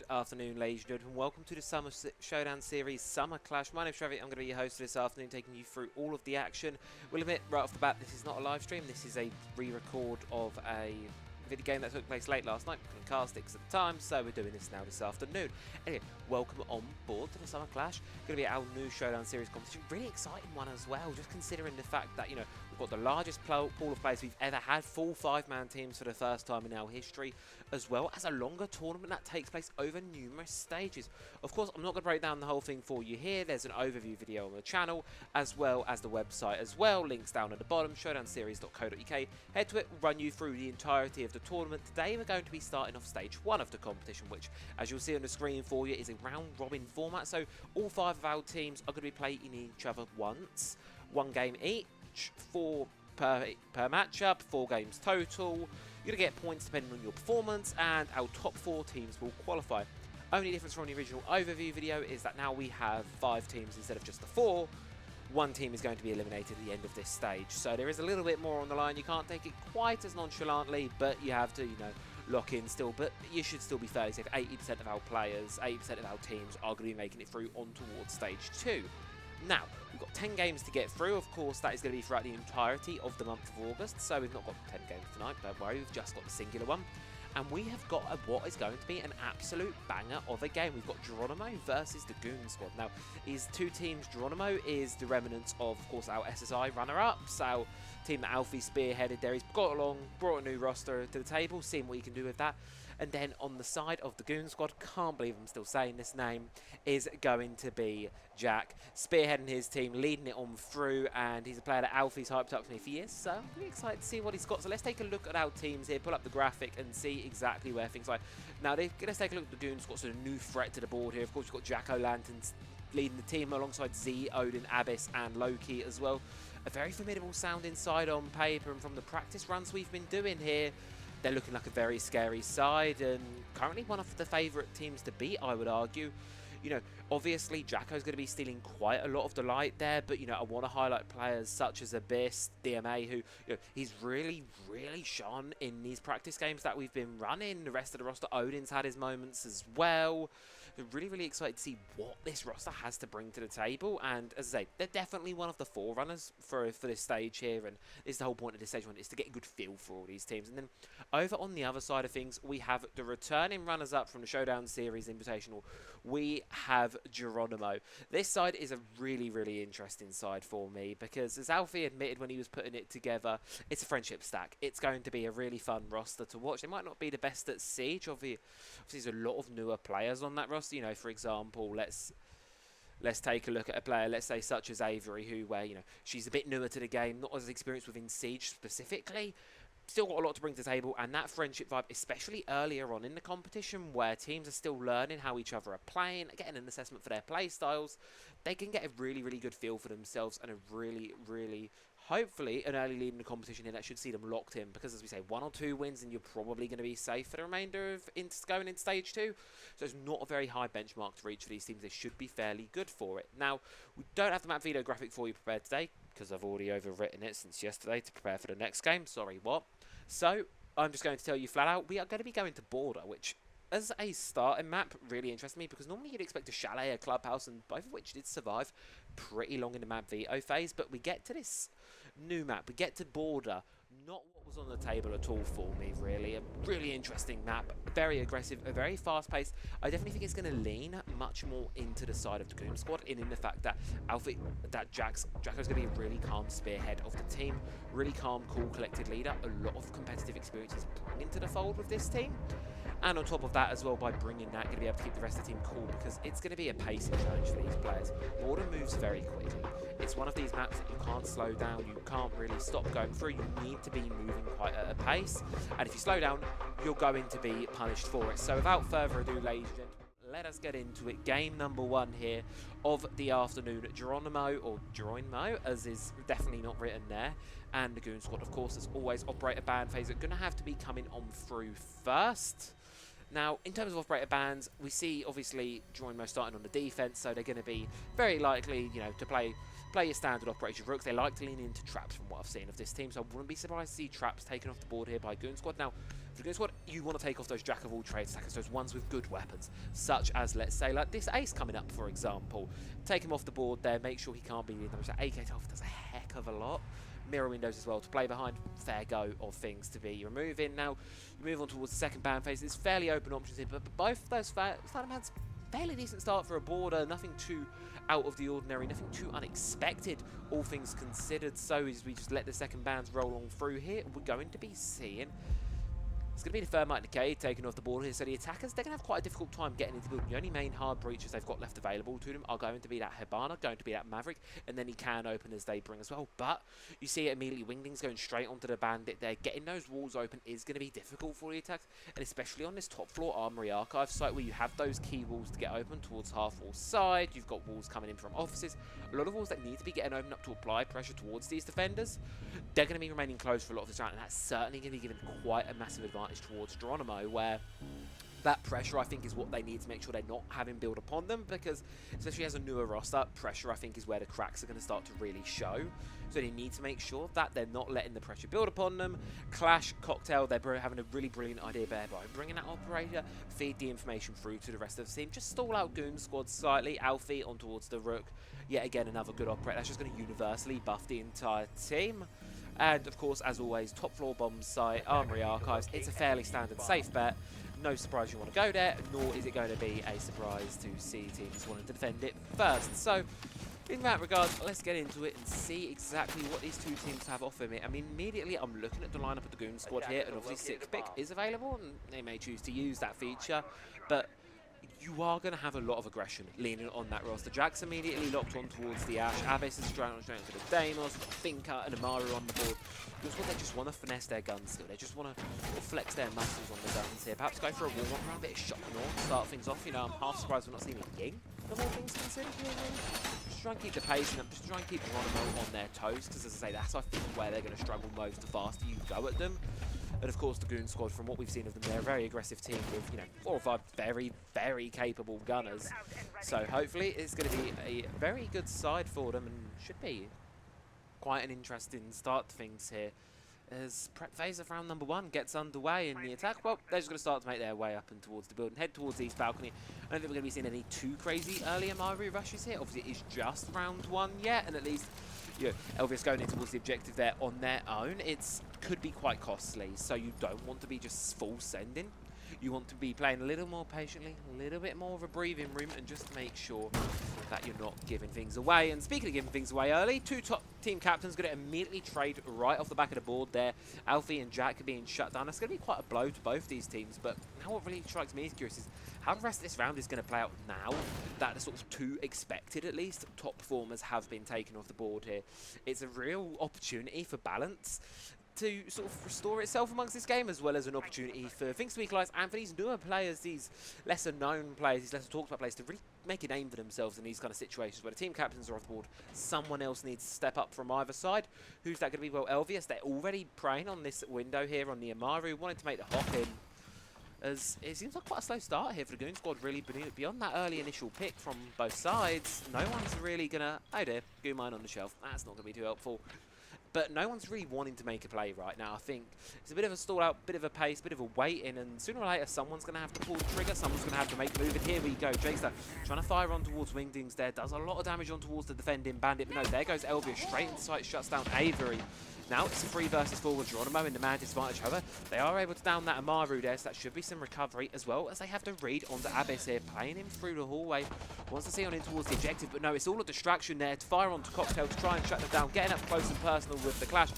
Good afternoon, ladies and gentlemen. Welcome to the Showdown Series Summer Clash. My name's Trevi. I'm going to be your host for this afternoon, taking you through all of the action. We'll admit right off the bat, this is not a live stream. This is a re-record of a video game that took place late last night. We couldn't cast it at the time, so we're doing this now this afternoon. Anyway, welcome on board to the Summer Clash. Going to be our new Showdown Series competition. Really exciting one as well, just considering the fact that, you know, we've got the largest pool of players we've ever had. Full 5-man teams for the first time in our history, as well as a longer tournament that takes place over numerous stages. Of course, I'm not going to break down the whole thing for you here. There's an overview video on the channel, as well as the website as well. Links down at the bottom, showdownseries.co.uk. Head to it, run you through the entirety of the tournament. Today we're going to be starting off stage 1 of the competition, which, as you'll see on the screen for you, is a round-robin format. So all 5 of our teams are going to be playing each other once. 1 game each, 4 per matchup, 4 games total. You're going to get points depending on your performance, and our top 4 teams will qualify. Only difference from the original overview video is that now we have 5 teams instead of just the 4. 1 team is going to be eliminated at the end of this stage, so there is a little bit more on the line. You can't take it quite as nonchalantly, but you have to, you know, lock in still. But you should still be fairly safe. 80% of our players, 80% of our teams are going to be making it through on towards stage 2. Now, we've got 10 games to get through. Of course, that is going to be throughout the entirety of the month of August, so we've not got 10 games tonight, don't worry, we've just got the singular one. And we have got what is going to be an absolute banger of a game. We've got Geronimo versus the Goon squad. Now, is 2 teams. Geronimo is the remnants of course, our SSI runner-ups, our team that Alfie spearheaded there. He's got along, brought a new roster to the table, seeing what he can do with that. And then on the side of the Goon squad, can't believe I'm still saying this name, is going to be Jack, spearheading his team, leading it on through, and he's a player that Alfie's hyped up for me for years, so I'm really excited to see what he's got. So let's take a look at our teams here, pull up the graphic and see exactly where things lie. Now, let's take a look at the Goon squad, so a new threat to the board here. Of course, we've got Jack-O-Lanterns leading the team alongside Z, Odin, Abyss, and Loki as well. A very formidable sounding side on paper, and from the practice runs we've been doing here, they're looking like a very scary side, and currently one of the favourite teams to beat, I would argue. You know, obviously Jacko's going to be stealing quite a lot of the light there, but, you know, I want to highlight players such as Abyss, DMA, who, you know, he's really, really shone in these practice games that we've been running. The rest of the roster, Odin's had his moments as well. We're really, really excited to see what this roster has to bring to the table, and as I say, they're definitely one of the forerunners for this stage here, and this is the whole point of this stage one, is to get a good feel for all these teams. And then over on the other side of things, we have the returning runners-up from the Showdown Series Invitational. We have Geronimo. This side is a really, really interesting side for me because, as Alfie admitted when he was putting it together, it's a friendship stack. It's going to be a really fun roster to watch. They might not be the best at Siege. Obviously, there's a lot of newer players on that roster. You know, for example, let's take a look at a player, let's say such as Avery, who, where, you know, she's a bit newer to the game, not as experienced within Siege specifically. Still got a lot to bring to the table, and that friendship vibe, especially earlier on in the competition where teams are still learning how each other are playing, getting an assessment for their play styles, they can get a really, really good feel for themselves, and a really, really, hopefully, an early lead in the competition here that should see them locked in, because as we say, 1 or 2 wins and you're probably going to be safe for the remainder of going in stage 2, so it's not a very high benchmark to reach for these teams. They should be fairly good for it. Now, we don't have the map video graphic for you prepared today, because I've already overwritten it since yesterday to prepare for the next game. Sorry, what? So, I'm just going to tell you flat out, we are going to be going to Border, which, as a starting map, really interests me, because normally you'd expect a chalet, a clubhouse, and both of which did survive pretty long in the map veto phase, but we get to this new map, we get to Border, not what was on the table at all for me, really. A really interesting map, very aggressive, a very fast-paced. I definitely think it's going to lean much more into the side of the Goon squad, in the fact that Jacko's going to be a really calm spearhead of the team, really calm, cool, collected leader. A lot of competitive experiences brought into the fold with this team. And on top of that as well, by bringing that, going to be able to keep the rest of the team cool, because it's going to be a pacing challenge for these players. Border moves very quickly. It's one of these maps that you can't slow down, you can't really stop going through, you need to be moving quite at a pace, and if you slow down, you're going to be punished for it. So without further ado, ladies and gentlemen, let us get into it. Game number 1 here of the afternoon. Geronimo, or Geronimo, as is definitely not written there, and the Goon squad, of course, as always, operator band phase are going to have to be coming on through first. Now, in terms of operator bands, we see, obviously, Geronimo starting on the defense, so they're going to be very likely, you know, to play play your standard Operation Rooks. They like to lean into traps from what I've seen of this team, so I wouldn't be surprised to see traps taken off the board here by Goon Squad. Now, for the Goon Squad, you want to take off those jack-of-all-trades attackers, those ones with good weapons, such as, let's say, like this Ace coming up, for example. Take him off the board there, make sure he can't be in them. So AK-12 does a heck of a lot. Mirror windows as well to play behind. Fair go of things to be removing. Now, you move on towards the second ban phase. There's fairly open options here, but both of those Phantom Hands, fairly decent start for a border. Nothing too out of the ordinary, nothing too unexpected, all things considered. So as we just let the second bands roll on through here, we're going to be seeing it's going to be the Thermite Decay taken off the board here. So the attackers, they're going to have quite a difficult time getting into the building. The only main hard breaches they've got left available to them are going to be that Hibana, going to be that Maverick, and then he can open as they bring as well. But you see it immediately, Wingdings going straight onto the Bandit there. Getting those walls open is going to be difficult for the attacks, and especially on this top floor Armory Archive site where you have those key walls to get open towards half wall side. You've got walls coming in from offices. A lot of walls that need to be getting opened up to apply pressure towards these defenders. They're going to be remaining closed for a lot of this round, and that's certainly going to be giving quite a massive advantage towards Geronimo, where that pressure, I think, is what they need to make sure they're not having build upon them, because especially as a newer roster, pressure, I think, is where the cracks are going to start to really show. So they need to make sure that they're not letting the pressure build upon them. Clash, Cocktail, they're having a really brilliant idea there by bringing that operator, feed the information through to the rest of the team. Just stall out Goon Squad slightly, Alfie on towards the Rook. Yet again, another good operator. That's just going to universally buff the entire team. And of course, as always, top floor bomb site, Armory Archives. It's a fairly standard safe bet. No surprise you want to go there, nor is it going to be a surprise to see teams wanting to defend it first. So, in that regard, let's get into it and see exactly what these two teams have offered me. I mean, immediately I'm looking at the lineup of the Goon Squad here, and obviously 6-pick is available, and they may choose to use that feature, but you are going to have a lot of aggression leaning on that roster. Jack's immediately locked on towards the Ash. Abyss is straight on to the Deimos. Finka and Amaru on the board. Because what they just want to finesse their guns still. They just want to flex their muscles on the guns here. Perhaps go for a warm-up round, a bit of shot north, start things off. You know, I'm half surprised we're not seeing a Ying of all things considered here. Just try and keep the pace and just try and keep Geronimo on their toes. Because as I say, that's I think where they're going to struggle most the faster you go at them. And of course, the Goon Squad, from what we've seen of them, they're a very aggressive team with, you know, 4 or 5 very, very capable gunners. So hopefully it's going to be a very good side for them and should be quite an interesting start to things here. As prep phase of round number 1 gets underway in the attack, well, they're just going to start to make their way up and towards the building, head towards the east balcony. I don't think we're going to be seeing any too crazy early Amaru rushes here. Obviously, it is just round 1 yet, and at least, you know, Elvis going in towards the objective there on their own, could be quite costly. So you don't want to be just full sending. You want to be playing a little more patiently, a little bit more of a breathing room, and just make sure that you're not giving things away. And speaking of giving things away early, 2 top team captains going to immediately trade right off the back of the board there. Alfie and Jack are being shut down. That's going to be quite a blow to both these teams. But now what really strikes me as curious is how the rest of this round is going to play out now that the sort of 2 expected, at least, top performers have been taken off the board here. It's a real opportunity for balance to sort of restore itself amongst this game, as well as an opportunity for things to equalise and for these newer players, these lesser known players, these lesser talked about players, to really make a name for themselves in these kind of situations where the team captains are off the board. Someone else needs to step up from either side. Who's that going to be? Well, Elvius, they're already preying on this window here on the Amaru, wanting to make the hop in. As it seems like quite a slow start here for the Goon Squad, really beyond that early initial pick from both sides. No one's really going to... Oh dear, Goon mine on the shelf. That's not going to be too helpful. But no one's really wanting to make a play right now. I think it's a bit of a stall out, bit of a pace, bit of a wait in, and sooner or later someone's going to have to pull the trigger, someone's going to have to make the move, and here we go. Jakester trying to fire on towards Wingdings there, does a lot of damage on towards the defending Bandit, but no, there goes Elvius straight into sight, shuts down Avery. Now it's a 3 versus 4 with Geronimo in the man disadvantage. However, they are able to down that Amaru there, so that should be some recovery, as well as they have to read onto Abyss here, playing him through the hallway. Wants to see on in towards the objective, but no, it's all a distraction there to fire onto Cocktail to try and shut them down, getting up close and personal with the clash.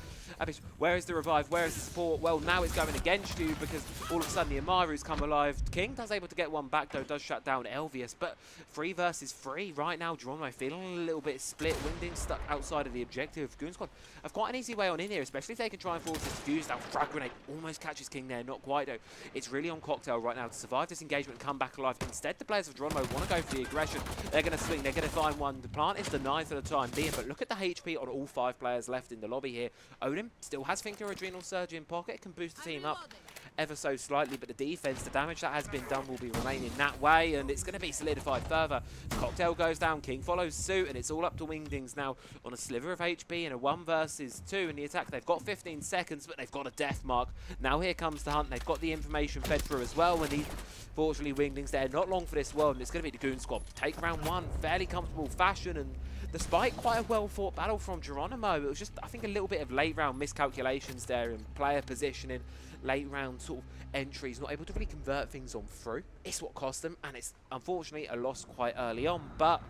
Abyss, where is the revive? Where is the support? Well, now it's going against you because all of a sudden the Amaru's come alive. King does able to get one back though, does shut down Elvius, but 3 versus 3 right now. Geronimo feeling a little bit split. Wingding stuck outside of the objective. Goon Squad have quite an easy way on in here, especially if they can try and force this defuse down. Frag grenade almost catches King there, not quite though. It's really on Cocktail right now to survive this engagement and come back alive. Instead, the players of Geronimo want to go for the aggression. They're going to swing, they're going to find one. The plant is denied for the time being, but look at the HP on all 5 players left in the lobby here. Odin still has Thinker Adrenal Surge in pocket, can boost the team up ever so slightly, but the defense, the damage that has been done will be remaining that way, and it's going to be solidified further. Cocktail goes down, King follows suit, and it's all up to Wingdings now on a sliver of HP in a 1 versus 2 in the attack. They've got 15 seconds, but they've got a death mark. Now here comes the hunt. They've got the information fed through as well, and fortunately Wingdings there, not long for this world, and it's going to be the Goon squad. Take round 1, fairly comfortable fashion, and despite quite a well-fought battle from Geronimo, it was just, I think, a little bit of late-round miscalculations there in player positioning, late-round sort of entries, not able to really convert things on through. It's what cost them, and it's unfortunately a loss quite early on, but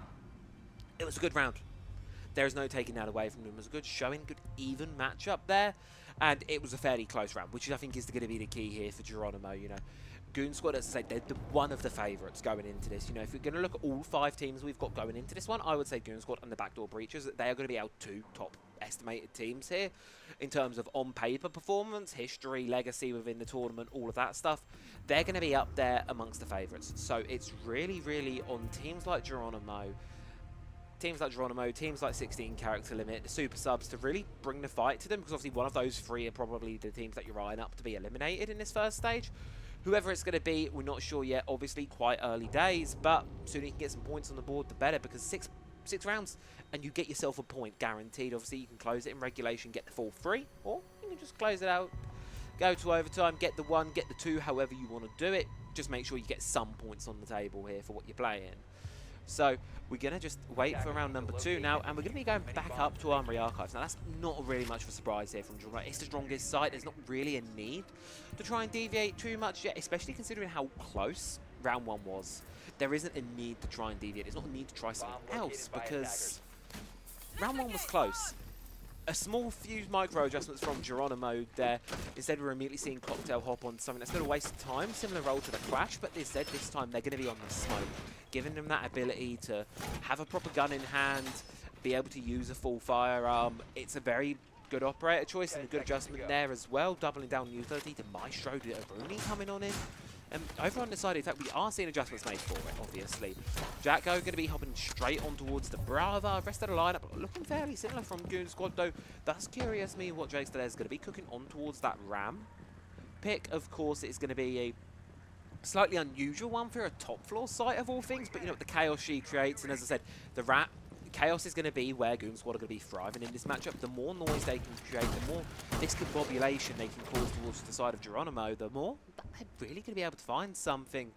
it was a good round. There is no taking that away from them. It was a good showing, good even matchup there, and it was a fairly close round, which I think is going to be the key here for Geronimo, you know. Goon squad, as I say, they're one of the favourites going into this. You know, if we're going to look at all 5 teams we've got going into this one, I would say Goon squad and the Backdoor Breachers, they are going to be our 2 top estimated teams here in terms of on-paper performance, history, legacy within the tournament, all of that stuff. They're going to be up there amongst the favourites. So it's really, really on teams like Geronimo, teams like 16 character limit, the super subs, to really bring the fight to them, because obviously one of those 3 are probably the teams that you're eyeing up to be eliminated in this first stage. Whoever it's going to be, we're not sure yet. Obviously, quite early days, but sooner you can get some points on the board, the better, because six rounds and you get yourself a point guaranteed. Obviously, you can close it in regulation, get the full 3, or you can just close it out, go to overtime, get the 1, get the 2, however you want to do it. Just make sure you get some points on the table here for what you're playing. So we're going to just wait for round number 2 now, and we're going to be going back up to Armory Archives. Now, that's not really much of a surprise here from Geronimo. It's the strongest side. There's not really a need to try and deviate too much yet, especially considering how close round 1 was. There isn't a need to try and deviate. There's not a need to try something else, because round 1 was close. A small few micro adjustments from Geronimo there. Instead, we're immediately seeing Cocktail hop on something that's going to waste time. Similar role to the Clash, but instead this time they're going to be on the smoke, giving them that ability to have a proper gun in hand, be able to use a full firearm. It's a very good operator choice and a good adjustment there as well. Doubling down on utility to Maestro, to Bruni coming on in. Over on the side, in fact, we are seeing adjustments made for it, obviously. Jacko going to be hopping straight on towards the Brava. Rest of the lineup looking fairly similar from Goon Squad, though. That's curious me what Jake Stellaire is going to be cooking on towards that Ram. Pick, of course, is going to be a slightly unusual one for a top floor site of all things, but you know, the chaos she creates, and as I said, the Rat. Chaos is going to be where Goon Squad are going to be thriving in this matchup. The more noise they can create, the more discombobulation they can cause towards the side of Geronimo, the more they're really going to be able to find something.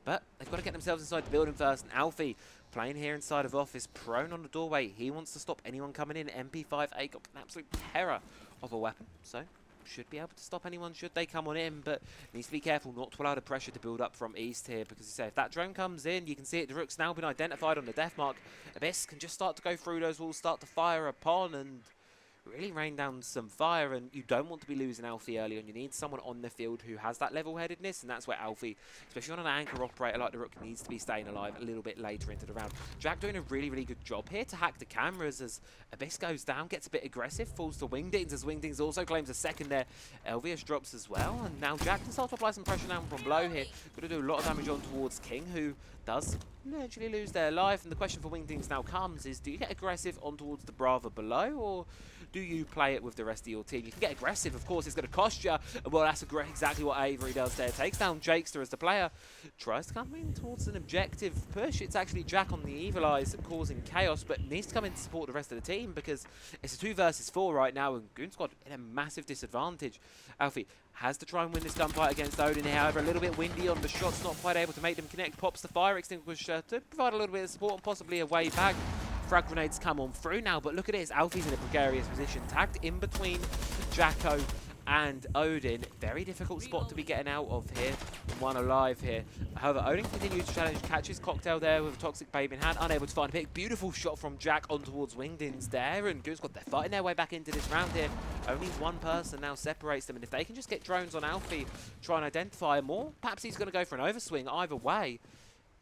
But they've got to get themselves inside the building first. And Alfie, playing here inside of office, prone on the doorway. He wants to stop anyone coming in. MP5A got an absolute terror of a weapon, so should be able to stop anyone should they come on in, but needs to be careful not to allow the pressure to build up from east here, because you say if that drone comes in, you can see it, the Rook's now been identified on the death mark. Abyss can just start to go through those walls, start to fire upon, and really rain down some fire, and you don't want to be losing Alfie early on. You need someone on the field who has that level-headedness, and that's where Alfie, especially on an anchor operator like the Rook, needs to be staying alive a little bit later into the round. Jack doing a really, really good job here to hack the cameras as Abyss goes down, gets a bit aggressive, falls to Wingdings as Wingdings also claims a second there. Elvius drops as well, and now Jack can start to apply some pressure down from below here. Got to do a lot of damage on towards King, who does eventually lose their life, and the question for Wingdings now comes is, do you get aggressive on towards the Brava below, or do you play it with the rest of your team? You can get aggressive, of course, it's going to cost you. Well, that's exactly what Avery does there. Takes down Jakester as the player tries to come in towards an objective push. It's actually Jack on the Evil Eyes causing chaos, but needs to come in to support the rest of the team, because it's a 2 versus 4 right now, and Goon Squad in a massive disadvantage. Alfie has to try and win this gunfight against Odin here, however, a little bit windy on the shots, not quite able to make them connect. Pops the fire extinguisher to provide a little bit of support and possibly a way back. Frag grenades come on through now, but look at this. Alfie's in a precarious position, tagged in between Jacko and Odin. Very difficult spot to be getting out of here. One alive here. However, Odin continues to challenge, catches Cocktail there with a Toxic Babe in hand, unable to find a pick. Beautiful shot from Jack on towards Wingdings there, and Goon's got, they're fighting their way back into this round here. Only one person now separates them, and if they can just get drones on Alfie, try and identify more, perhaps he's going to go for an overswing. Either way,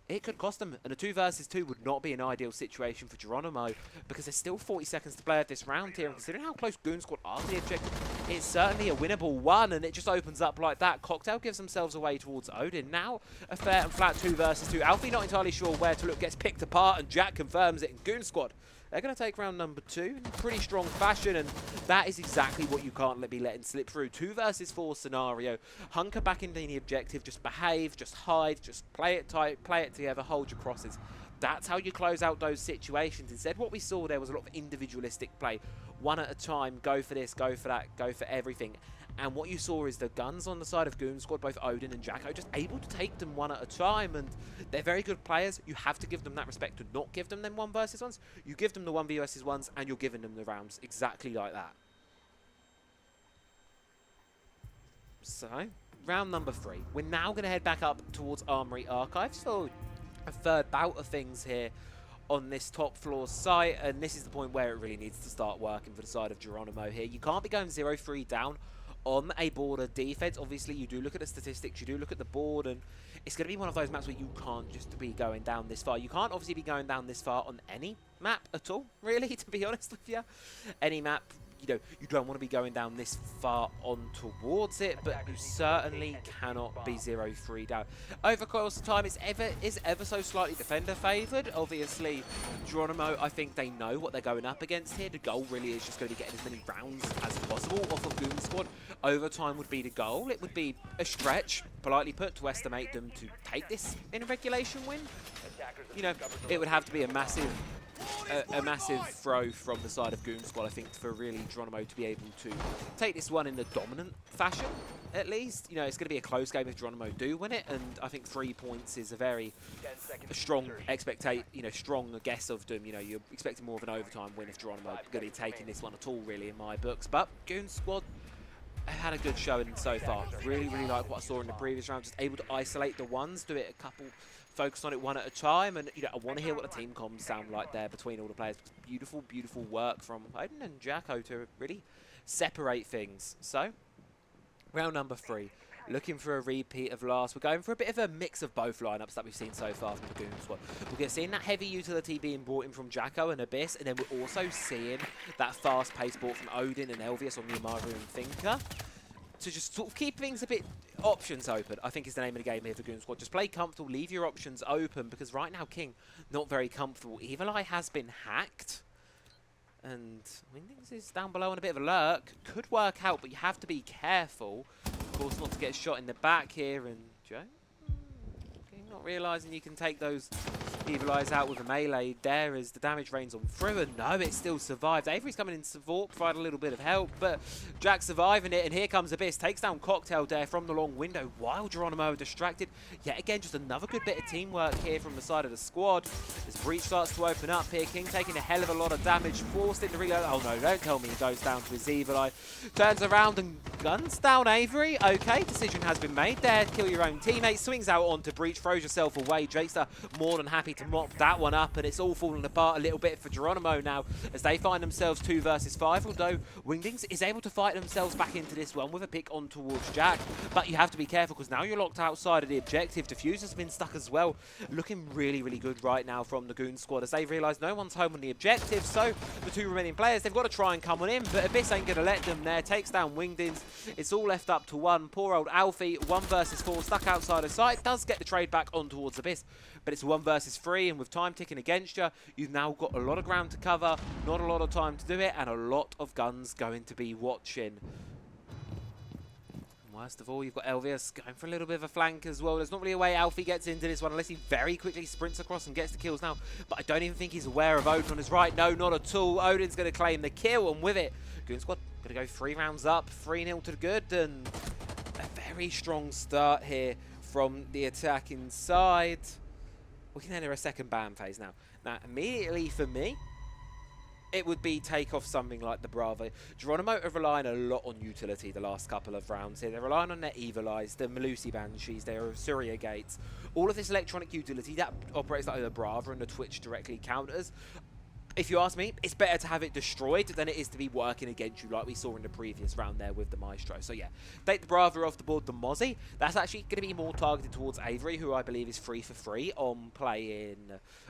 it could cost them, and a 2 versus 2 would not be an ideal situation for Geronimo, because there's still 40 seconds to play at this round here, and considering how close Goon Squad are to the objective, it's certainly a winnable one, and it just opens up like that. Cocktail gives themselves away towards Odin. Now a fair and flat 2 versus 2. Alfie not entirely sure where to look, gets picked apart, and Jack confirms it, and Goon Squad, they're going to take round number 2 in pretty strong fashion, and that is exactly what you can't be letting slip through. 2 versus 4 scenario. Hunker back into the objective, just behave, just hide, just play it tight, play it together, hold your crosses. That's how you close out those situations. Instead, what we saw there was a lot of individualistic play. One at a time, go for this, go for that, go for everything. And what you saw is the guns on the side of Goon Squad, both Odin and Jacko, just able to take them one at a time. And they're very good players. You have to give them that respect to not give them 1 versus 1s. You give them the 1v versus 1s, and you're giving them the rounds exactly like that. So, round number 3. We're now going to head back up towards Armory Archives. So, a third bout of things here on this top floor site, and this is the point where it really needs to start working for the side of Geronimo here. You can't be going 0-3 down on a border defense. Obviously, you do look at the statistics, you do look at the board, and it's going to be one of those maps where you can't just be going down this far. You can't obviously be going down this far on any map at all, really, to be honest with you. Any map, you know, you don't want to be going down this far on towards it, but you certainly cannot be 0-3 down. Over course of time, is ever so slightly defender favoured. Obviously, Geronimo, I think they know what they're going up against here. The goal really is just going to be getting as many rounds as possible off of Goon Squad. Overtime would be the goal. It would be a stretch, politely put, to estimate them to take this in a regulation win. You know, it would have to be a massive throw from the side of Goon Squad, I think, for really Geronimo to be able to take this one in a dominant fashion, at least. You know, it's going to be a close game if Geronimo do win it, and I think 3 points is a very strong strong guess of them. You know, you're expecting more of an overtime win if Geronimo are going to be taking this one at all, really, in my books. But Goon Squad have had a good showing so far. Really, really like what I saw in the previous round. Just able to isolate the ones, do it a couple, focus on it one at a time, and you know, I want to hear what the team comms sound like there between all the players. Beautiful, beautiful work from Odin and Jacko to really separate things. So, round number 3. Looking for a repeat of last. We're going for a bit of a mix of both lineups that we've seen so far from the Goon Squad. We're seeing that heavy utility being brought in from Jacko and Abyss, and then we're also seeing that fast-paced ball from Odin and Elvius on the Amaru and Thinker to just sort of keep things a bit options open, I think is the name of the game here for Goon Squad. Just play comfortable, leave your options open, because right now King not very comfortable. Evil Eye has been hacked, and Wingdings is down below on a bit of a lurk. Could work out, but you have to be careful, of course, not to get shot in the back here. And Joe, not realising you can take those Evil Eyes out with a melee there as the damage rains on through, and no, it still survived. Avery's coming in to support, provide a little bit of help, but Jack surviving it, and here comes Abyss, takes down Cocktail there from the long window while Geronimo distracted. Yet again, just another good bit of teamwork here from the side of the squad. As Breach starts to open up here, King taking a hell of a lot of damage, forced into reload. Oh no, don't tell me he goes down to his Evil Eye. Turns around and guns down Avery. Okay, decision has been made there. Kill your own teammate, swings out onto Breach, throws yourself away. Jakester more than happy to mop that one up, and it's all falling apart a little bit for Geronimo now as they find themselves 2 versus 5, although Wingdings is able to fight themselves back into this one with a pick on towards Jack. But you have to be careful because now you're locked outside of the objective. Diffuser's been stuck as well. Looking really, really good right now from the Goon Squad as they realise no one's home on the objective, so the 2 remaining players, they've got to try and come on in, but Abyss ain't going to let them there. Takes down Wingdings. It's all left up to 1. Poor old Alfie, 1 versus 4, stuck outside of sight. Does get the trade back on towards Abyss, but it's 1 versus 3, and with time ticking against you, you've now got a lot of ground to cover, not a lot of time to do it, and a lot of guns going to be watching. And worst of all, you've got Elvius going for a little bit of a flank as well. There's not really a way Alfie gets into this one unless he very quickly sprints across and gets the kills now, but I don't even think he's aware of Odin on his right. No, not at all. Odin's going to claim the kill, and with it, Goon Squad going to go 3 rounds up, 3-0 to the good, and a very strong start here from the attack inside. We can enter a second ban phase now. Now, immediately for me, it would be take off something like the Bravo. Geronimo are relying a lot on utility the last couple of rounds here. They're relying on their Evil Eyes, the Melusi Banshees, their Surya Gates. All of this electronic utility that operates like the Bravo and the Twitch directly counters. If you ask me, it's better to have it destroyed than it is to be working against you like we saw in the previous round there with the Maestro. So yeah, take the Bravo off the board, the Mozzie. That's actually going to be more targeted towards Avery, who I believe is 3 for 3 on playing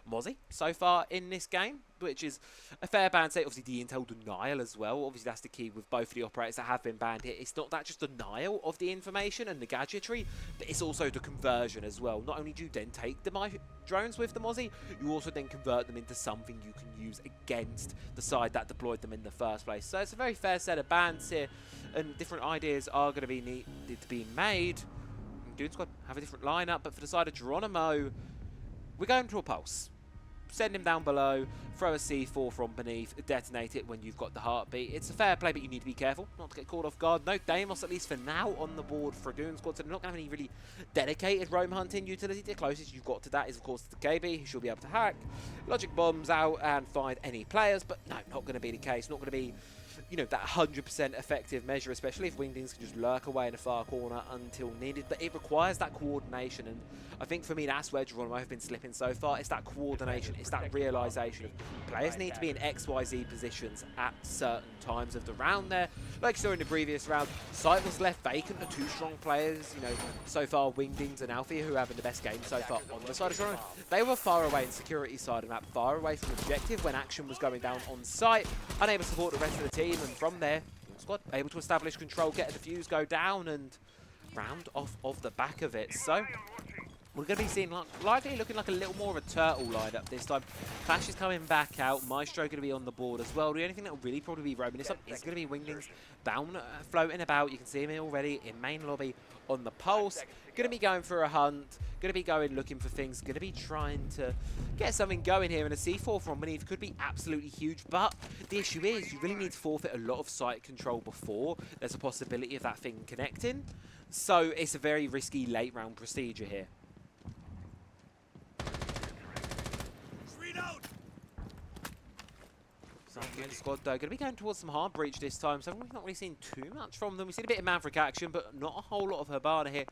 Mozzie so far in this game. which is a fair ban state. Obviously, the intel denial as well. Obviously, that's the key with both of the operators that have been banned here. It's not that just denial of the information and the gadgetry, but it's also the conversion as well. Not only do you then take the drones with the Mozzie, you also then convert them into something you can use against the side that deployed them in the first place. So it's a very fair set of bans here, and different ideas are going to be needed to be made. Goon Squad have a different lineup, but for the side of Geronimo, we're going to a pulse. Send him down below, throw a C4 from beneath, detonate it when you've got the heartbeat. It's a fair play, but you need to be careful not to get caught off guard. No Deimos, at least for now, on the board for Goon Squad, so they're not going to have any really dedicated roam hunting utility. The closest you've got to that is, of course, the KB, who should be able to hack logic bombs out and find any players, but no, not going to be the case. Not going to be, you know, that 100% effective measure, especially if Wingdings can just lurk away in a far corner until needed. But it requires that coordination, and I think for me that's where Geronimo have been slipping so far. It's that coordination, it's that realisation of players need to be in XYZ positions at certain times of the round there. Like you saw in the previous round, site was left vacant to two strong players, you know, so far Wingdings and Alfie, who are having the best game so far on the side of Geronimo. They were far away in security side of the map, far away from objective when action was going down on site, unable to support the rest of the team, and from there, Squad able to establish control, get a defuse, go down, and round off of the back of it. So we're going to be seeing likely looking like a little more of a turtle lineup this time. Clash is coming back out. Maestro going to be on the board as well. The only thing that will really probably be roaming this up is going to be Wingdings down, floating about. You can see him here already in main lobby on the pulse. Going to be going for a hunt. Going to be going looking for things. Going to be trying to get something going here. And a C4 from beneath could be absolutely huge. But the issue is you really need to forfeit a lot of site control before there's a possibility of that thing connecting. So it's a very risky late round procedure here. Squad though, going to be going towards some hard breach this time, so we've not really seen too much from them. We've seen a bit of Maverick action, but not a whole lot of Hibana here.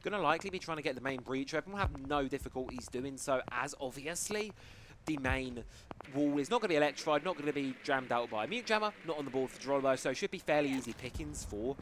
Going to likely be trying to get the main breach open. We'll have no difficulties doing so, as obviously the main wall is not going to be electrified, not going to be jammed out by a mute jammer, not on the board for Geronimo, so it should be fairly easy pickings for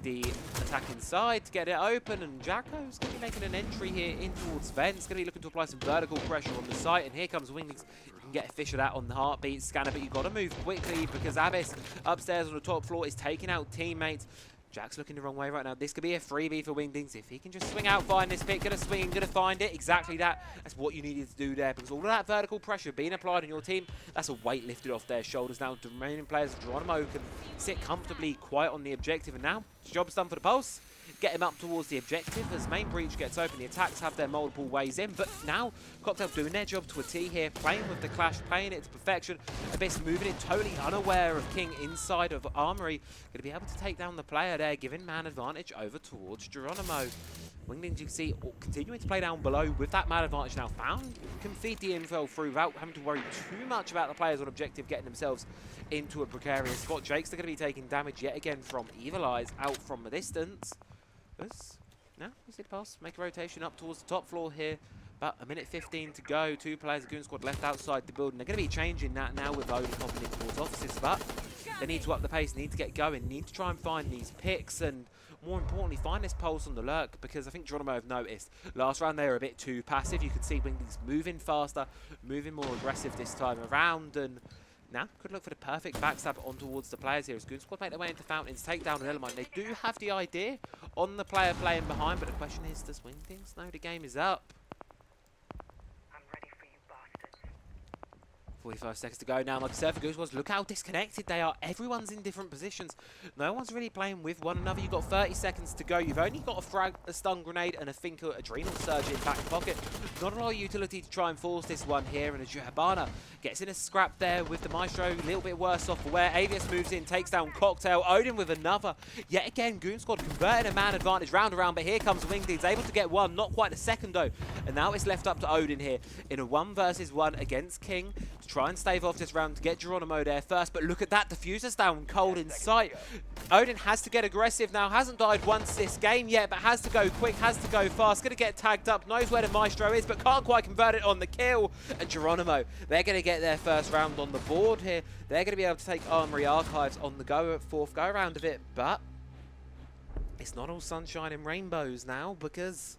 the attacking side to get it open. And Jacko's going to be making an entry here in towards Vents, going to be looking to apply some vertical pressure on the site, and here comes Wingdings. Get a fish of that on the heartbeat scanner, but you've got to move quickly because Abyss upstairs on the top floor is taking out teammates. Jack's looking the wrong way right now. This could be a freebie for Wingdings if he can just swing out, find this pick, gonna swing, gonna find it. Exactly that. That's what you needed to do there, because all of that vertical pressure being applied on your team, that's a weight lifted off their shoulders. Now the remaining players, Geronimo, can sit comfortably quiet on the objective, and now job's done for the Pulse. Get him up towards the objective as main breach gets open. The attacks have their multiple ways in, but now Cocktail doing their job to a T here, playing with the Clash, playing it to perfection. Abyss moving it, totally unaware of King inside of Armory. Going to be able to take down the player there, giving man advantage over towards Geronimo. Wingdings, you can see, continuing to play down below with that man advantage now found. Can feed the info through without having to worry too much about the players on objective getting themselves into a precarious spot. Jake's going to be taking damage yet again from Evil Eyes out from a distance. Now, we see the pass, make a rotation up towards the top floor here. About a minute 15 to go. Two players of Goon Squad left outside the building. They're going to be changing that now with Odin popping in towards offices, but they need to up the pace, need to get going, need to try and find these picks, and more importantly, find this pulse on the lurk, because I think Geronimo have noticed last round they were a bit too passive. You could see Wingdings moving faster, moving more aggressive this time around, and now could look for the perfect backstab on towards the players here as Goon Squad make their way into Fountains, take down an element. They do have the idea on the player playing behind, but the question is, does Wingdings know the game is up? I'm ready for you, bastards. 45 seconds to go now. Like I said, for Goon Squad, look how disconnected they are. Everyone's in different positions. No one's really playing with one another. You've got 30 seconds to go. You've only got a frag, a stun grenade, and a Finker Adrenal Surge in back pocket. Not a lot of utility to try and force this one here, and a Hibana gets in a scrap there with the Maestro. A little bit worse off for where Avius moves in, takes down Cocktail. Odin with another. Yet again, Goon Squad converting a man advantage round around, but here comes Wingdings, able to get one. Not quite a second though. And now it's left up to Odin here in a 1 versus 1 against King to try and stave off this round to get Geronimo there first. But look at that, diffuser's down cold in sight. Odin has to get aggressive now. Hasn't died once this game yet, but has to go quick, has to go fast. Going to get tagged up, knows where the Maestro is, but can't quite convert it on the kill. And Geronimo, they're going to get their first round on the board here. They're going to be able to take Armory Archives on the go at 4th go around of it, but it's not all sunshine and rainbows now, because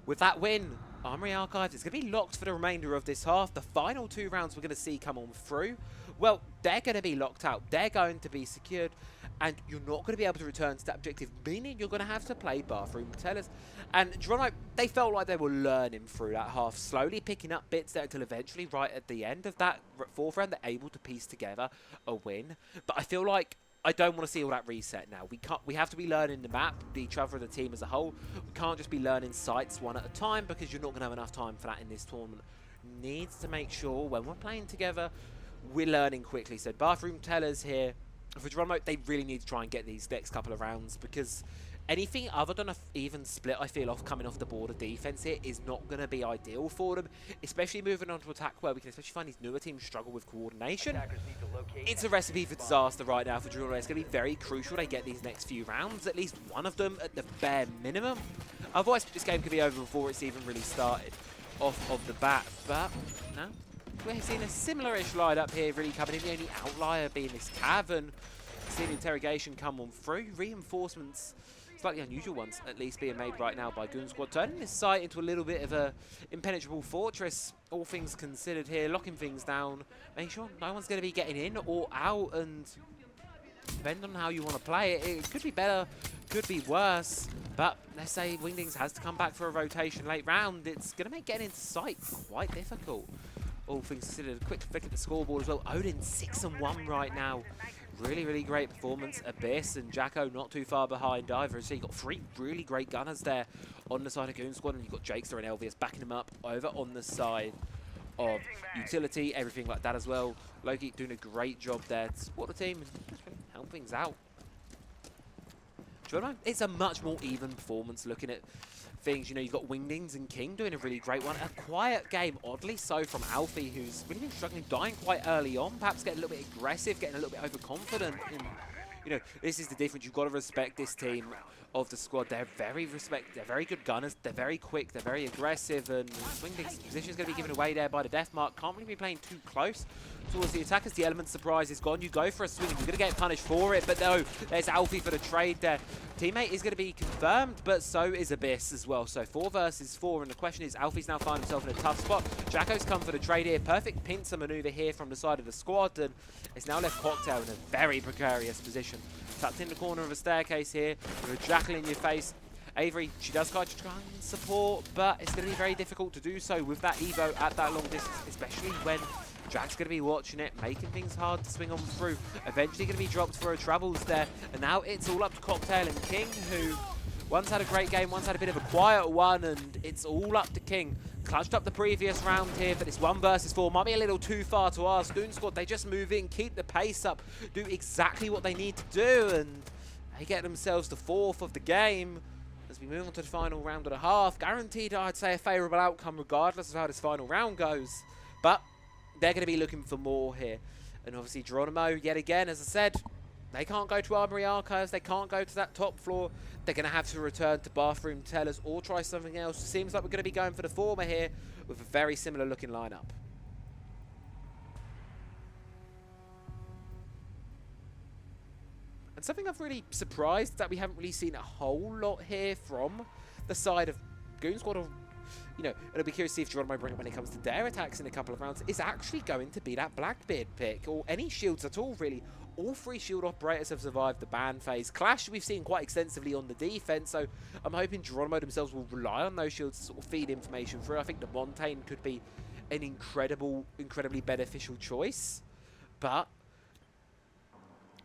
with that win Armory Archives, it's going to be locked for the remainder of this half. The final 2 rounds we're going to see come on through, well, they're going to be locked out. They're going to be secured, and you're not going to be able to return to that objective, meaning you're going to have to play Bathroom Tellers. And Geronimo, they felt like they were learning through that half, slowly picking up bits there until eventually, right at the end of that 4th round, they're able to piece together a win. But I feel like I don't want to see all that reset now. We have to be learning the map, each other, the team as a whole. We can't just be learning sites one at a time, because you're not going to have enough time for that in this tournament. Needs to make sure when we're playing together, we're learning quickly. So Bathroom Tellers here for Geronimo, they really need to try and get these next couple of rounds, because anything other than an even split, I feel, coming off the board of defense here is not going to be ideal for them, especially moving on to attack, where we can especially find these newer teams struggle with coordination. It's a recipe for disaster right now for Geronimo. It's going to be very crucial they get these next few rounds, at least one of them at the bare minimum. Otherwise, this game could be over before it's even really started off of the bat. But no, we're seeing a similar-ish lineup here really coming in. The only outlier being this Cavern. Seeing interrogation come on through. Reinforcements, slightly unusual ones, at least being made right now by Goon Squad, turning this site into a little bit of a impenetrable fortress, all things considered here, locking things down, making sure no one's going to be getting in or out, and depending on how you want to play it, it could be better, could be worse, but let's say Wingdings has to come back for a rotation late round. It's going to make getting into sight quite difficult, all things considered. A quick flick at the scoreboard as well. Odin 6-1 right now. Really, really great performance. Abyss and Jacko not too far behind either. So you've got 3 really great gunners there on the side of Goon Squad, and you've got Jakester and Elvius backing him up over on the side of utility, everything like that as well. Loki doing a great job there to support the team and just really help things out. Geronimo, it's a much more even performance looking at things. You know, you've got Wingdings and King doing a really great one. A quiet game, oddly so, from Alfie, who's really been struggling, dying quite early on, perhaps getting a little bit aggressive, getting a little bit overconfident. And, you know, this is the difference. You've got to respect this team of the squad. They're very good gunners. They're very quick. They're very aggressive. And Wingdings' position is going to be given away there by the death mark. Can't really be playing too close towards the attackers. The element surprise is gone. You go for a swing and you're going to get punished for it. But no, there's Alfie for the trade there. Teammate is going to be confirmed, but so is Abyss as well. So 4 versus 4, and the question is, Alfie's now finding himself in a tough spot. Jacko's come for the trade here. Perfect pincer maneuver here from the side of the squad, and it's now left Cocktail in a very precarious position. Tucked in the corner of a staircase here, with a Jackal in your face. Avery, she does try to support, but it's going to be very difficult to do so with that Evo at that long distance, especially when Jack's going to be watching it, making things hard to swing on through. Eventually going to be dropped for a troubles there. And now it's all up to Cocktail and King, who once had a great game, once had a bit of a quiet one, and it's all up to King. Clutched up the previous round here for this 1 versus 4. Might be a little too far to ask. Goon Squad, they just move in, keep the pace up, do exactly what they need to do, and they get themselves the 4th of the game. As we move on to the final round of the half, guaranteed, I'd say, a favourable outcome regardless of how this final round goes. But they're going to be looking for more here. And obviously Geronimo, yet again, as I said, they can't go to Armory Archives. They can't go to that top floor. They're going to have to return to Bathroom Tellers or try something else. It seems like we're going to be going for the former here with a very similar looking lineup. And something I've really surprised that we haven't really seen a whole lot here from the side of Goon Squad, or, you know, and I'll be curious to see if Geronimo bring it when it comes to their attacks in a couple of rounds, is actually going to be that Blackbeard pick, or any shields at all, really. All 3 shield operators have survived the ban phase. Clash we've seen quite extensively on the defense, so I'm hoping Geronimo themselves will rely on those shields to sort of feed information through. I think the Montaigne could be an incredibly beneficial choice, but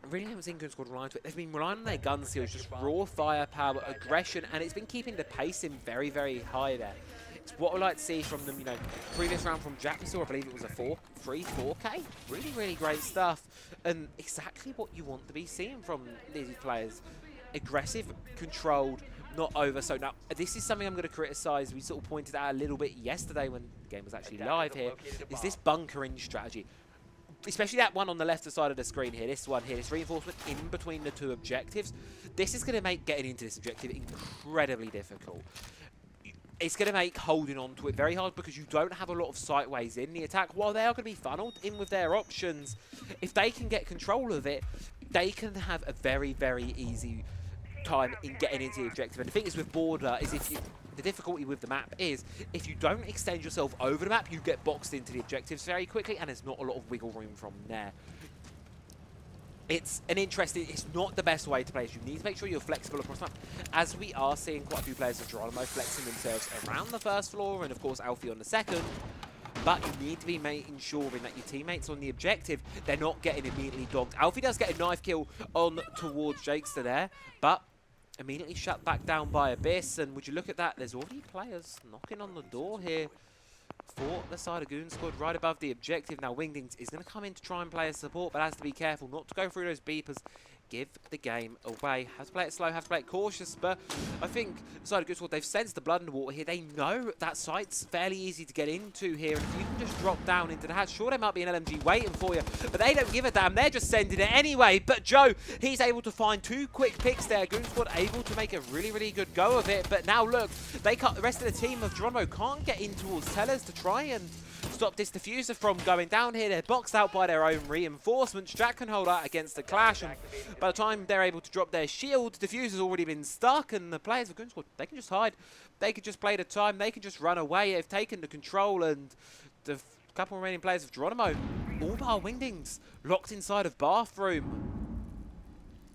I really haven't seen Goon Squad rely on it. They've been relying on their gun skills, just raw firepower, aggression, and it's been keeping the pacing very, very high there. It's what I like to see from them, you know. Previous round from Jack, we saw, I believe it was a 4K. Really, really great stuff. And exactly what you want to be seeing from these players. Aggressive, controlled, not over. So now, this is something I'm going to criticise. We sort of pointed out a little bit yesterday when the game was actually live here. Is this bunkering strategy. Especially that one on the left side of the screen here, this one here, this reinforcement in between the 2 objectives. This is going to make getting into this objective incredibly difficult. It's going to make holding on to it very hard because you don't have a lot of sideways in the attack. While they are going to be funneled in with their options, if they can get control of it, they can have a very, very easy time in getting into the objective. And the thing is with Border is the difficulty with the map is if you don't extend yourself over the map, you get boxed into the objectives very quickly, and there's not a lot of wiggle room from there. It's not the best way to play. You need to make sure you're flexible across the map, as we are seeing quite a few players of Geronimo flexing themselves around the first floor, and of course Alfie on the second. But you need to be ensuring that your teammates on the objective, they're not getting immediately dogged. Alfie does get a knife kill on towards Jakester there, but immediately shut back down by Abyss. And would you look at that, there's already players knocking on the door here for the side of Goon Squad right above the objective. Now Wingdings is going to come in to try and play a support, but has to be careful not to go through those beepers. Give the game away. Has to play it slow, has to play it cautious, but I think the side of Goon Squad, they've sensed the blood in the water here. They know that site's fairly easy to get into here, and if you can just drop down into the hatch, sure, there might be an LMG waiting for you, but they don't give a damn. They're just sending it anyway. But Joe, he's able to find 2 quick picks there. Goon Squad able to make a really, really good go of it, but now look, the rest of the team of Geronimo can't get in towards Tellers to try and stop this diffuser from going down here. They're boxed out by their own reinforcements. Jack can hold out against the clash, and by the time they're able to drop their shield, diffuser's already been stuck, and the players of Goon Squad, they can just hide. They can just play the time. They can just run away. They've taken the control, and the couple remaining players of Geronimo, all bar Wingdings, locked inside of bathroom.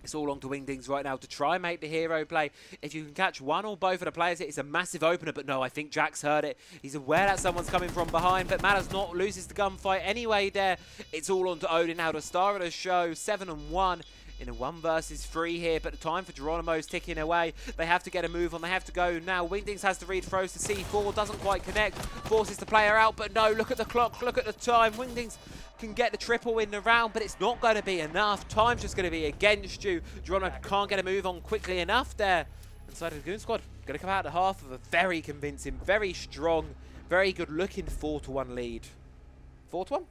It's all on to Wingdings right now to try and make the hero play. If you can catch one or both of the players, it's a massive opener. But no, I think Jack's heard it. He's aware that someone's coming from behind, but matters not, loses the gunfight anyway there. It's all on to Odin now, the star of the show, 7-1. In a 1 versus 3 here, but the time for Geronimo's ticking away. They have to get a move on. They have to go now. Wingdings has to read, throws to C4, doesn't quite connect, forces the player out, but no, look at the clock, look at the time. Wingdings can get the triple in the round, but it's not going to be enough. Time's just going to be against you. Geronimo can't get a move on quickly enough there. Inside of the Goon Squad, going to come out at half of a very convincing, very strong, very good looking 4-1 lead. 4-1?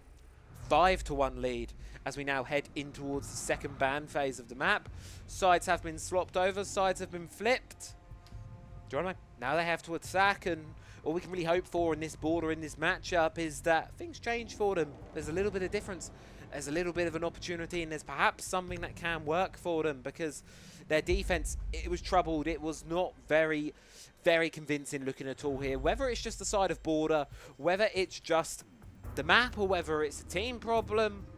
5-1 lead. As we now head in towards the second ban phase of the map. Sides have been swapped over, sides have been flipped. Geronimo, now they have to attack, and all we can really hope for in this border, in this matchup, is that things change for them. There's a little bit of difference. There's a little bit of an opportunity, and there's perhaps something that can work for them, because their defense, it was troubled. It was not very, very convincing looking at all here. Whether it's just the side of border, whether it's just the map, or whether it's a team problem,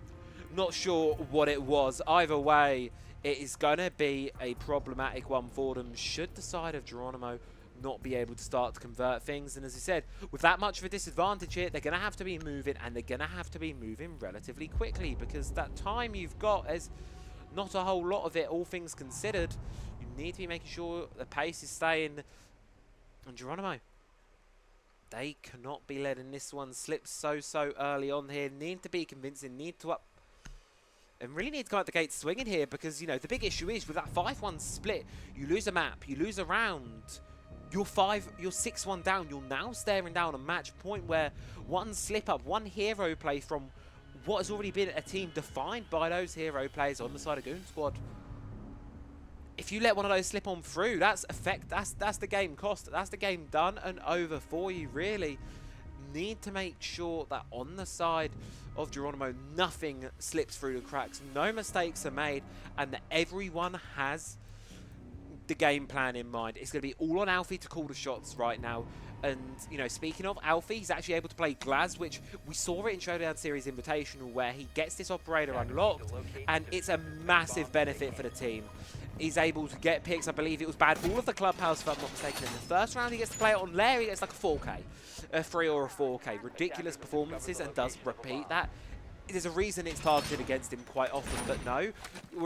not sure what it was. Either way, it is going to be a problematic one for them should the side of Geronimo not be able to start to convert things. And as I said, with that much of a disadvantage here, they're going to have to be moving, and they're going to have to be moving relatively quickly, because that time you've got is not a whole lot of it, all things considered. You need to be making sure the pace is staying. And Geronimo, they cannot be letting this one slip so early on here. Need to be convincing, need to up, and really need to come out the gate swinging here, because, you know, the big issue is with that 5-1 split, you lose a map, you lose a round, you're 6-1 down. You're now staring down a match point where one slip up, one hero play from what has already been a team defined by those hero players on the side of Goon Squad. If you let one of those slip on through, that's the game cost. That's the game done and over for you, really. Need to make sure that on the side of Geronimo, nothing slips through the cracks, no mistakes are made, and that everyone has the game plan in mind. It's going to be all on Alfie to call the shots right now. And, you know, speaking of Alfie, he's actually able to play Glaz, which we saw it in Showdown Series Invitational, where he gets this operator unlocked, and it's a massive benefit for the team. He's able to get picks. I believe it was bad for all of the clubhouse, if I'm not mistaken. In the first round, he gets to play it on Larry. He gets like a 4K, a 3 or a 4K. Ridiculous performances, and does repeat that. There's a reason it's targeted against him quite often, but no,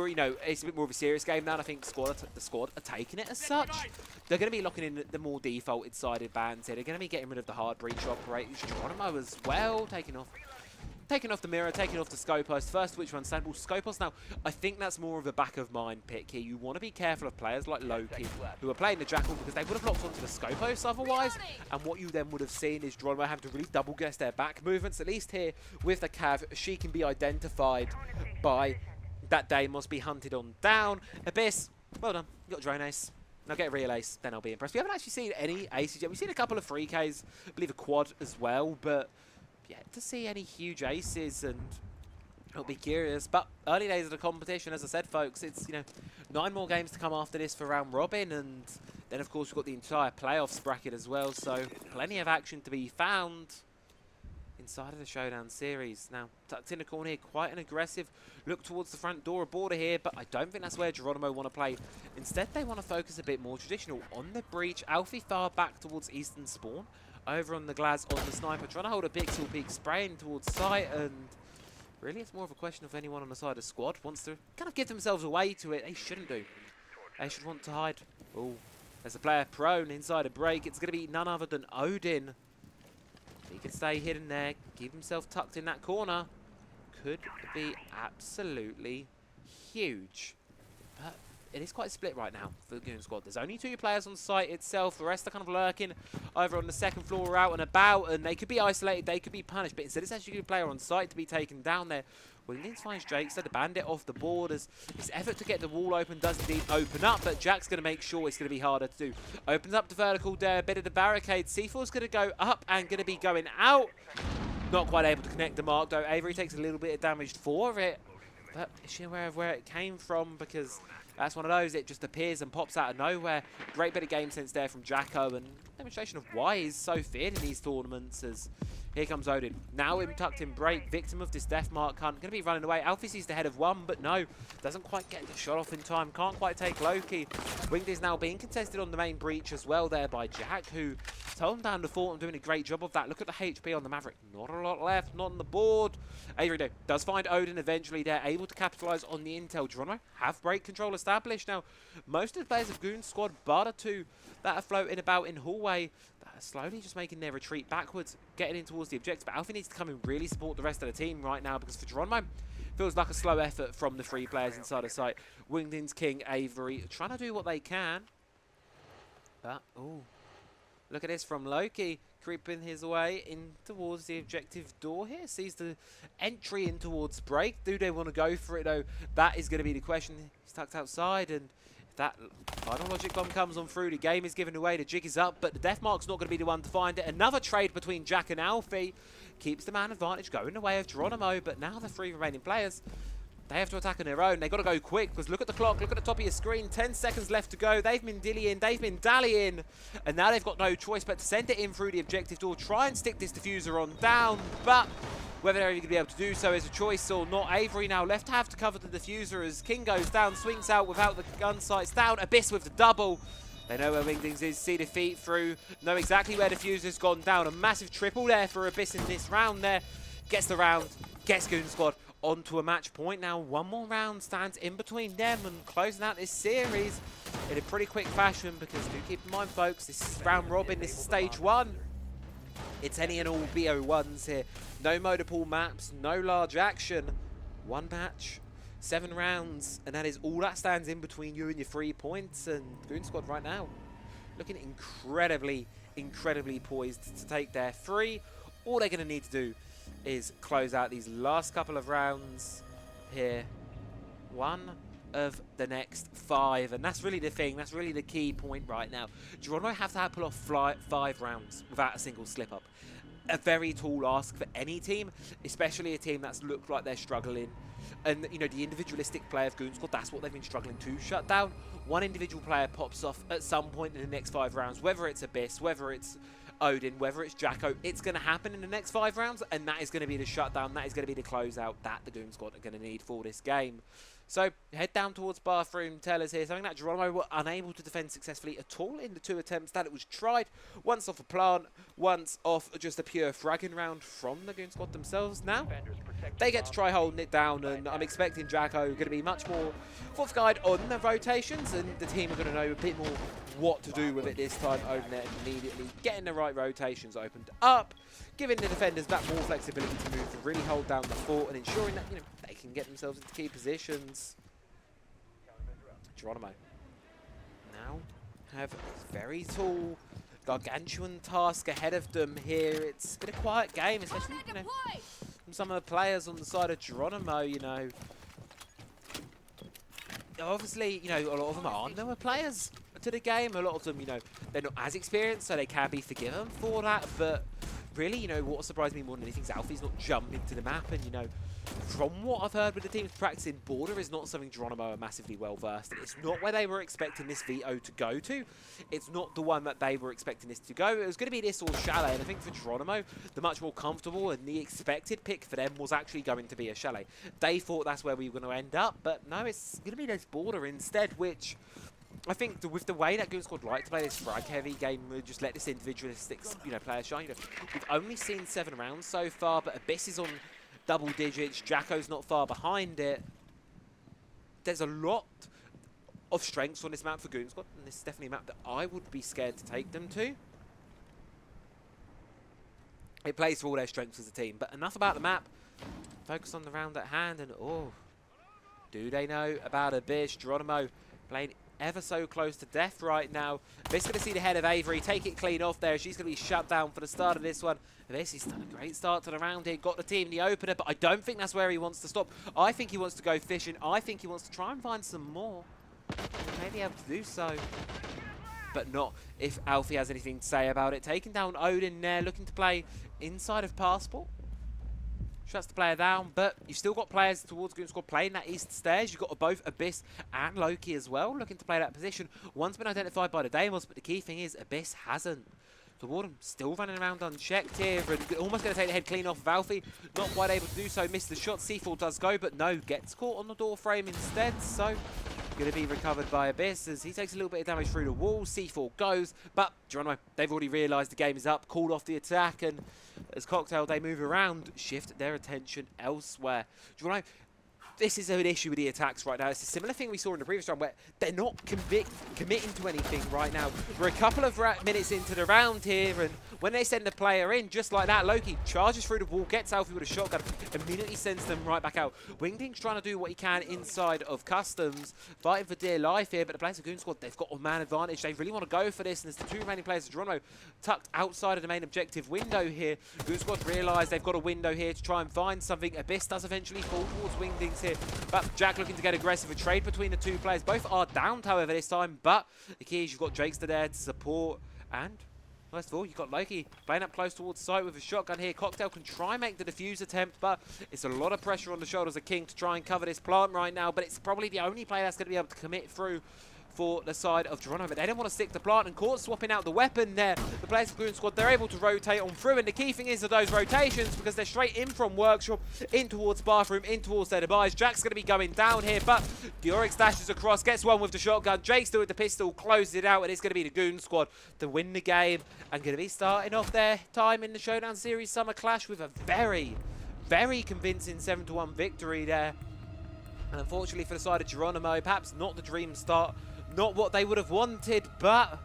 you know, it's a bit more of a serious game now, and I think the squad are taking it as such. They're going to be locking in the more defaulted sided bans here. They're going to be getting rid of the hard breach operators. Geronimo as well, taking off the mirror, taking off the Scopos. First, which one? Sandball Scopos. Now, I think that's more of a back of mind pick here. You want to be careful of players like Loki, who are playing the Jackal, because they would have locked onto the Scopos otherwise. And what you then would have seen is Geronimo having to really double guess their back movements. At least here with the Cav, she can be identified by that Deimos, be hunted on down. Abyss, well done. You got a drone ace. Now get a real ace, then I'll be impressed. We haven't actually seen any aces yet. We've seen a couple of 3Ks, I believe a quad as well, but yet to see any huge aces. And I'll be curious, but early days of the competition, as I said, folks, it's, 9 more games to come after this for round robin, and then, of course, we've got the entire playoffs bracket as well, so plenty of action to be found inside of the Showdown Series. Now, tucked in the corner here, quite an aggressive look towards the front door of border here, but I don't think that's where Geronimo want to play. Instead, they want to focus a bit more traditional. On the breach, Alfie far back towards Eastern Spawn, over on the Glaz on the Sniper, trying to hold a pixel peak, spraying towards sight, and really, it's more of a question of anyone on the side of squad wants to kind of give themselves away to it. They shouldn't do. They should want to hide. Oh, there's a player prone inside a break. It's going to be none other than Odin. He can stay hidden there, keep himself tucked in that corner. Could be absolutely huge. But it is quite split right now for the Goon squad. There's only 2 players on site itself. The rest are kind of lurking over on the second floor, out and about, and they could be isolated, they could be punished. But instead, it's actually a player on site to be taken down there. Wingdings finds Jake, so the bandit off the board as his effort to get the wall open does indeed open up, but Jack's going to make sure it's going to be harder to do. Opens up the vertical there, a bit of the barricade. C4's going to go up and going to be going out. Not quite able to connect the mark, though. Avery takes a little bit of damage for it, but is she aware of where it came from? Because that's one of those, it just appears and pops out of nowhere. Great bit of game sense there from Jacko, and demonstration of why he's so feared in these tournaments as here comes Odin. Now in tucked in break, victim of this death mark hunt. Going to be running away. Alfie sees the head of one, but no. Doesn't quite get the shot off in time. Can't quite take Loki. Winged is now being contested on the main breach as well there by Jack, who told him down the fort and doing a great job of that. Look at the HP on the Maverick. Not a lot left. Not on the board. Avery though does find Odin eventually there. Able to capitalize on the intel. Geronimo have break control established. Now, most of the players of Goon squad, bar the 2 that are floating about in hallway, that are slowly just making their retreat backwards, getting in towards the objective. But Alfie needs to come and really support the rest of the team right now, because for Geronimo, feels like a slow effort from the 3 players inside the site. Wingdings, King, Avery, trying to do what they can. But, oh, look at this from Loki, creeping his way in towards the objective door here. Sees the entry in towards break. Do they want to go for it, though? That is going to be the question. He's tucked outside, and if that final logic bomb comes on through, the game is given away. The jig is up, but the death mark's not going to be the one to find it. Another trade between Jack and Alfie keeps the man advantage going the way of Geronimo, but now the 3 remaining players, they have to attack on their own. They've got to go quick, because look at the clock, look at the top of your screen. 10 seconds left to go. They've been dillying, they've been dallying, and now they've got no choice but to send it in through the objective door, try and stick this diffuser on down, but whether they're going to be able to do so is a choice or not. Avery now left to have to cover the diffuser as King goes down, swings out without the gun sights down. Abyss with the double. They know where Wingdings is, see the feet through, know exactly where diffuser's gone down. A massive triple there for Abyss in this round there. Gets the round, gets Goon squad onto a match point. Now 1 more round stands in between them and closing out this series in a pretty quick fashion, because do keep in mind, folks, this is round robin, this is stage 1. It's any and all BO1s here. No motor pool maps, no large action. 1 match, 7 rounds, and that is all that stands in between you and your 3 points. And Goon squad right now looking incredibly, incredibly poised to take their 3. All they're going to need to do is close out these last couple of rounds here. 1 of the next 5, and that's really the thing, that's really the key point right now. Geronimo have to pull off 5 rounds without a single slip up. A very tall ask for any team, especially a team that's looked like they're struggling. And you know, the individualistic play of Goon squad, that's what they've been struggling to shut down. 1 individual player pops off at some point in the next 5 rounds, whether it's Abyss, whether it's Odin, whether it's Jacko, it's going to happen in the next 5 rounds, and that is going to be the shutdown, that is going to be the closeout that the Goon squad are going to need for this game. So, head down towards bathroom tellers here, something that Geronimo were unable to defend successfully at all in the 2 attempts that it was tried. Once off a plant, once off just a pure fragging round from the Goon squad themselves. Now, they get to try holding it down, and I'm expecting Jacko going to be much more forthright on the rotations, and the team are going to know a bit more what to do with it this time. Open it immediately, getting the right rotations opened up, giving the defenders that more flexibility to move, to really hold down the fort, and ensuring that, you know, they can get themselves into key positions. Geronimo now have a very tall, gargantuan task ahead of them here. It's been a quiet game, especially, you know, from some of the players on the side of Geronimo. You know, obviously, you know, a lot of them are newer players. to the game. A lot of them, you know, they're not as experienced, so they can be forgiven for that. But really, you know, what surprised me more than anything is Alfie's not jumping to the map. And, you know, from what I've heard with the teams practicing, border is not something Geronimo are massively well versed in. It's not where they were expecting this veto to go to. It's not the one that they were expecting this to go. It was going to be this or Chalet, and I think for Geronimo, the much more comfortable and the expected pick for them was actually going to be a Chalet. They thought that's where we were going to end up, but no, it's going to be this border instead, which I think with the way that Goon Squad like to play this frag-heavy game, we'll just let this individualistic, you know, player shine. You know, we've only seen 7 rounds so far, but Abyss is on double digits. Jacko's not far behind it. There's a lot of strengths on this map for Goon Squad, and this is definitely a map that I would be scared to take them to. It plays for all their strengths as a team, but enough about the map. Focus on the round at hand, and oh, do they know about Abyss? Geronimo playing ever so close to death right now. Abyss going to see the head of Avery, take it clean off there. She's going to be shut down for the start of this one. Abyss, he's done a great start to the round here, got the team in the opener, but I don't think that's where he wants to stop. I think he wants to go fishing. I think he wants to try and find some more. He may be able to do so, but not if Alfie has anything to say about it. Taking down Odin there, looking to play inside of Passport. Shuts the player down, but you've still got players towards Goon Squad playing that east stairs. You've got both Abyss and Loki as well, looking to play that position. One's been identified by the Deimos, but the key thing is Abyss hasn't. The Warden still running around unchecked here, and almost going to take the head clean off of Alfie. Not quite able to do so, missed the shot. C4 does go, but no, gets caught on the door frame instead, so going to be recovered by Abyss as he takes a little bit of damage through the wall. C4 goes, but Geronimo, they've already realised the game is up, called off the attack, and as Cocktail, they move around, shift their attention elsewhere. Geronimo, this is an issue with the attacks right now. It's a similar thing we saw in the previous round where they're not committing to anything right now. We're a couple of minutes into the round here, and when they send the player in, just like that, Loki charges through the wall, gets Alfie with a shotgun, immediately sends them right back out. Wingding's trying to do what he can inside of Customs, fighting for dear life here, but the players of Goon Squad, they've got a man advantage. They really want to go for this, and there's the 2 remaining players of Geronimo tucked outside of the main objective window here. Goon Squad realise they've got a window here to try and find something. Abyss does eventually fall towards Wingdings here, but Jack looking to get aggressive. A trade between the 2 players. Both are downed, however, this time, but the key is you've got Drakester there to support, and first of all, you've got Loki playing up close towards site with a shotgun here. Cocktail can try and make the defuse attempt, but it's a lot of pressure on the shoulders of King to try and cover this plant right now, but it's probably the only player that's going to be able to commit through for the side of Geronimo. But they don't want to stick to plant, and caught swapping out the weapon there. The players of Goon Squad, they're able to rotate on through, and the key thing is that those rotations, because they're straight in from Workshop, in towards Bathroom, in towards their demise. Jack's going to be going down here, but Georix dashes across, gets one with the shotgun. Jake's still with the pistol, closes it out, and it's going to be the Goon Squad to win the game, and going to be starting off their time in the Showdown Series Summer Clash with a very, very convincing 7-1 victory there. And unfortunately for the side of Geronimo, perhaps not the dream start, not what they would have wanted, but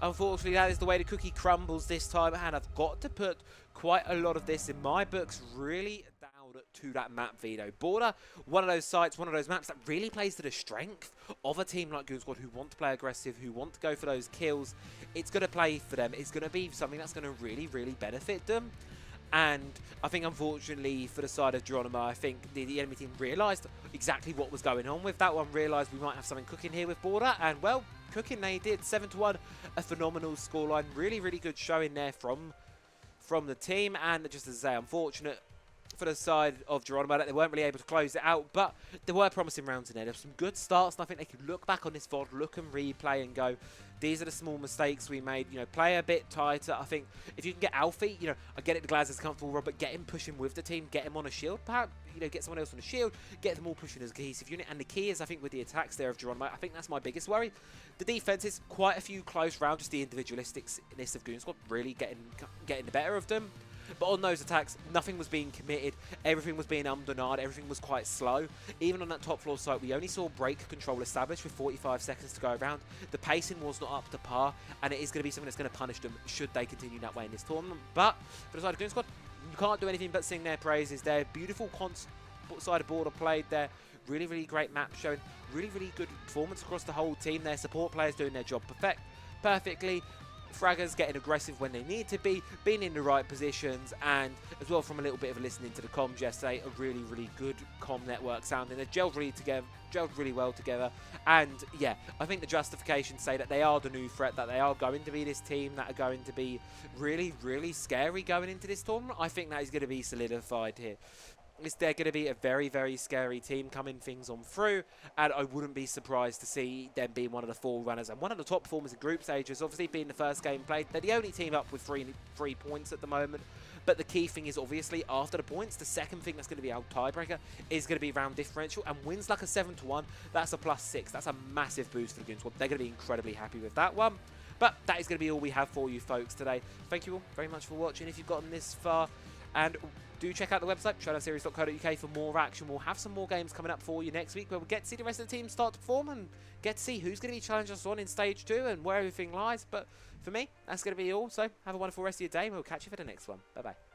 unfortunately that is the way the cookie crumbles this time, and I've got to put quite a lot of this in my books really down to that map veto. Border, one of those sites, one of those maps that really plays to the strength of a team like Goon Squad who want to play aggressive, who want to go for those kills. It's going to play for them. It's going to be something that's going to really, really benefit them. And I think, unfortunately, for the side of Geronimo, I think the enemy team realised exactly what was going on with that one, realised we might have something cooking here with Border, and, well, cooking they did. 7-1, a phenomenal scoreline. Really, really good showing there from the team, and just as I say, unfortunate for the side of Geronimo that they weren't really able to close it out, but there were promising rounds in there. There were some good starts, and I think they could look back on this VOD, look and replay and go, these are the small mistakes we made. You know, play a bit tighter. I think if you can get Alfie, you know, I get it, the Glaz is a comfortable role, but get him pushing with the team, get him on a shield, perhaps, you know, get someone else on a shield, get them all pushing as a cohesive unit. And the key is, I think, with the attacks there of Geronimo, I think that's my biggest worry. The defense is quite a few close rounds, just the individualisticness of Goon Squad really getting the better of them. But on those attacks, nothing was being committed. Everything was being denied. Everything was quite slow. Even on that top floor site, we only saw break control established with 45 seconds to go around. The pacing was not up to par, and it is going to be something that's going to punish them should they continue that way in this tournament. But for the side of Goon Squad, you can't do anything but sing their praises. Their beautiful side of border played there. Really, really great map showing. Really, really good performance across the whole team. Their support players doing their job perfectly. fraggers getting aggressive when they need to be, being in the right positions, and as well from a little bit of listening to the comms yesterday, a really, really good comm network sounding. They're gelled really well together, and yeah, I think the justifications say that they are the new threat, that they are going to be this team that are going to be really, really scary going into this tournament. I think that is going to be solidified here. They're going to be a very, very scary team coming things on through, and I wouldn't be surprised to see them being one of the forerunners and one of the top performers in group stages. Obviously, being the first game played, they're the only team up with three points at the moment. But the key thing is, obviously, after the points, the second thing that's going to be our tiebreaker is going to be round differential, and wins like a 7-1, that's a +6. That's a massive boost for the Goon squad. They're going to be incredibly happy with that one. But that is going to be all we have for you folks today. Thank you all very much for watching if you've gotten this far, and do check out the website, showdownseries.co.uk, for more action. We'll have some more games coming up for you next week where we'll get to see the rest of the team start to perform and get to see who's going to be challenging us on in Stage 2 and where everything lies. But for me, that's going to be all. So have a wonderful rest of your day, and we'll catch you for the next one. Bye-bye.